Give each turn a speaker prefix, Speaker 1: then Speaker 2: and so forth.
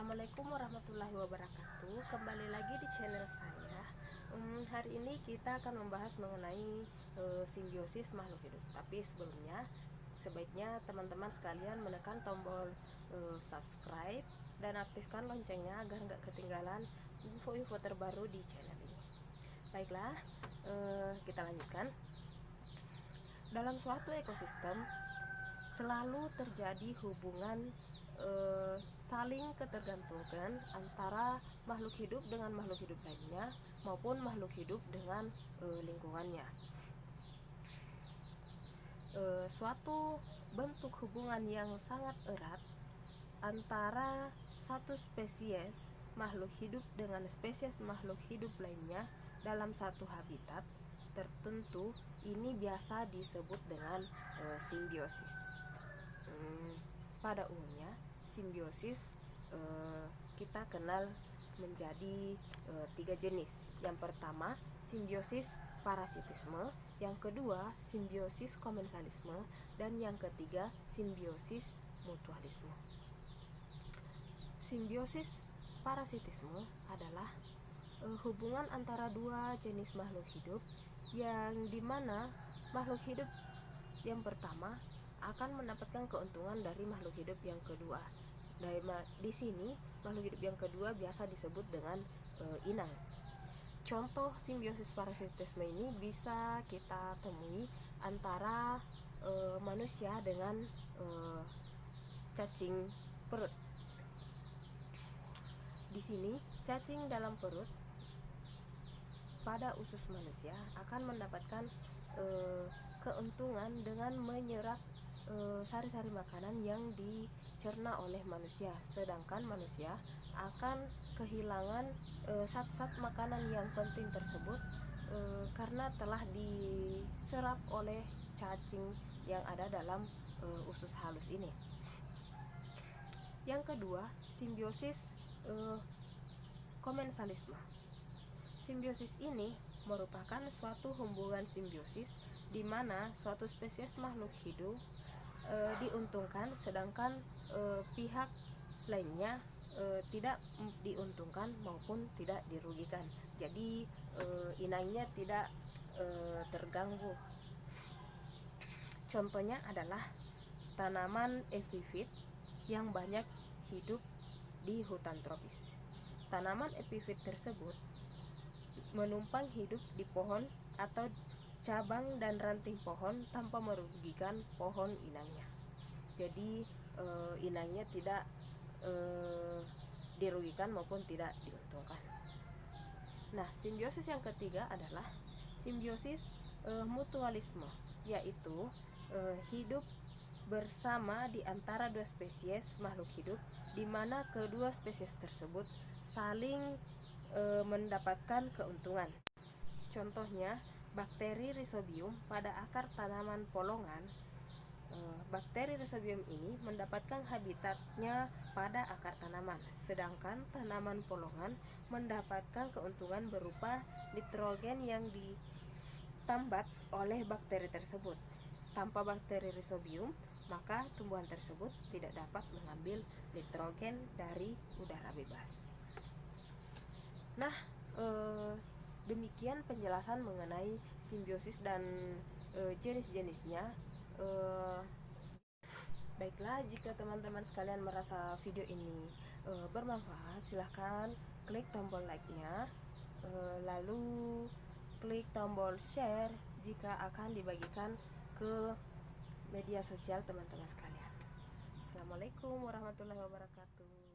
Speaker 1: Assalamualaikum warahmatullahi wabarakatuh. Kembali lagi di channel saya. Hari ini kita akan membahas mengenai simbiosis makhluk hidup. Tapi sebelumnya, sebaiknya teman-teman sekalian menekan tombol subscribe dan aktifkan loncengnya agar nggak ketinggalan info-info terbaru di channel ini. Baiklah, kita lanjutkan. Dalam suatu ekosistem selalu terjadi hubungan saling ketergantungan antara makhluk hidup dengan makhluk hidup lainnya maupun makhluk hidup dengan lingkungannya. Suatu bentuk hubungan yang sangat erat antara satu spesies makhluk hidup dengan spesies makhluk hidup lainnya dalam satu habitat tertentu, ini biasa disebut dengan simbiosis. Pada umumnya simbiosis kita kenal menjadi 3 jenis. Yang pertama, simbiosis parasitisme, yang kedua simbiosis komensalisme, dan yang ketiga simbiosis mutualisme. Simbiosis parasitisme adalah hubungan antara dua jenis makhluk hidup yang dimana makhluk hidup yang pertama akan mendapatkan keuntungan dari makhluk hidup yang kedua. Di sini makhluk hidup yang kedua biasa disebut dengan inang. Contoh simbiosis parasitisme ini bisa kita temui antara manusia dengan cacing perut. Di sini cacing dalam perut pada usus manusia akan mendapatkan keuntungan dengan menyerap sari-sari makanan yang dicerna oleh manusia, sedangkan manusia akan kehilangan zat-zat makanan yang penting tersebut karena telah diserap oleh cacing yang ada dalam usus halus ini. Yang kedua, simbiosis komensalisme. Simbiosis ini merupakan suatu hubungan simbiosis di mana suatu spesies makhluk hidup diuntungkan sedangkan pihak lainnya tidak diuntungkan maupun tidak dirugikan. Jadi inangnya tidak terganggu. Contohnya adalah tanaman epifit yang banyak hidup di hutan tropis. Tanaman epifit tersebut menumpang hidup di pohon atau cabang dan ranting pohon tanpa merugikan pohon inangnya. Jadi inangnya tidak dirugikan maupun tidak diuntungkan. Nah, simbiosis yang ketiga adalah simbiosis mutualisme, yaitu hidup bersama di antara dua spesies makhluk hidup di mana kedua spesies tersebut saling mendapatkan keuntungan. Contohnya bakteri Rhizobium pada akar tanaman polongan. Bakteri Rhizobium ini mendapatkan habitatnya pada akar tanaman, sedangkan tanaman polongan mendapatkan keuntungan berupa nitrogen yang ditambat oleh bakteri tersebut. Tanpa bakteri Rhizobium, maka tumbuhan tersebut tidak dapat mengambil nitrogen dari udara bebas. Nah, demikian penjelasan mengenai simbiosis dan jenis-jenisnya. Baiklah, jika teman-teman sekalian merasa video ini bermanfaat, silahkan klik tombol like-nya, lalu klik tombol share jika akan dibagikan ke media sosial teman-teman sekalian. Assalamualaikum warahmatullahi wabarakatuh.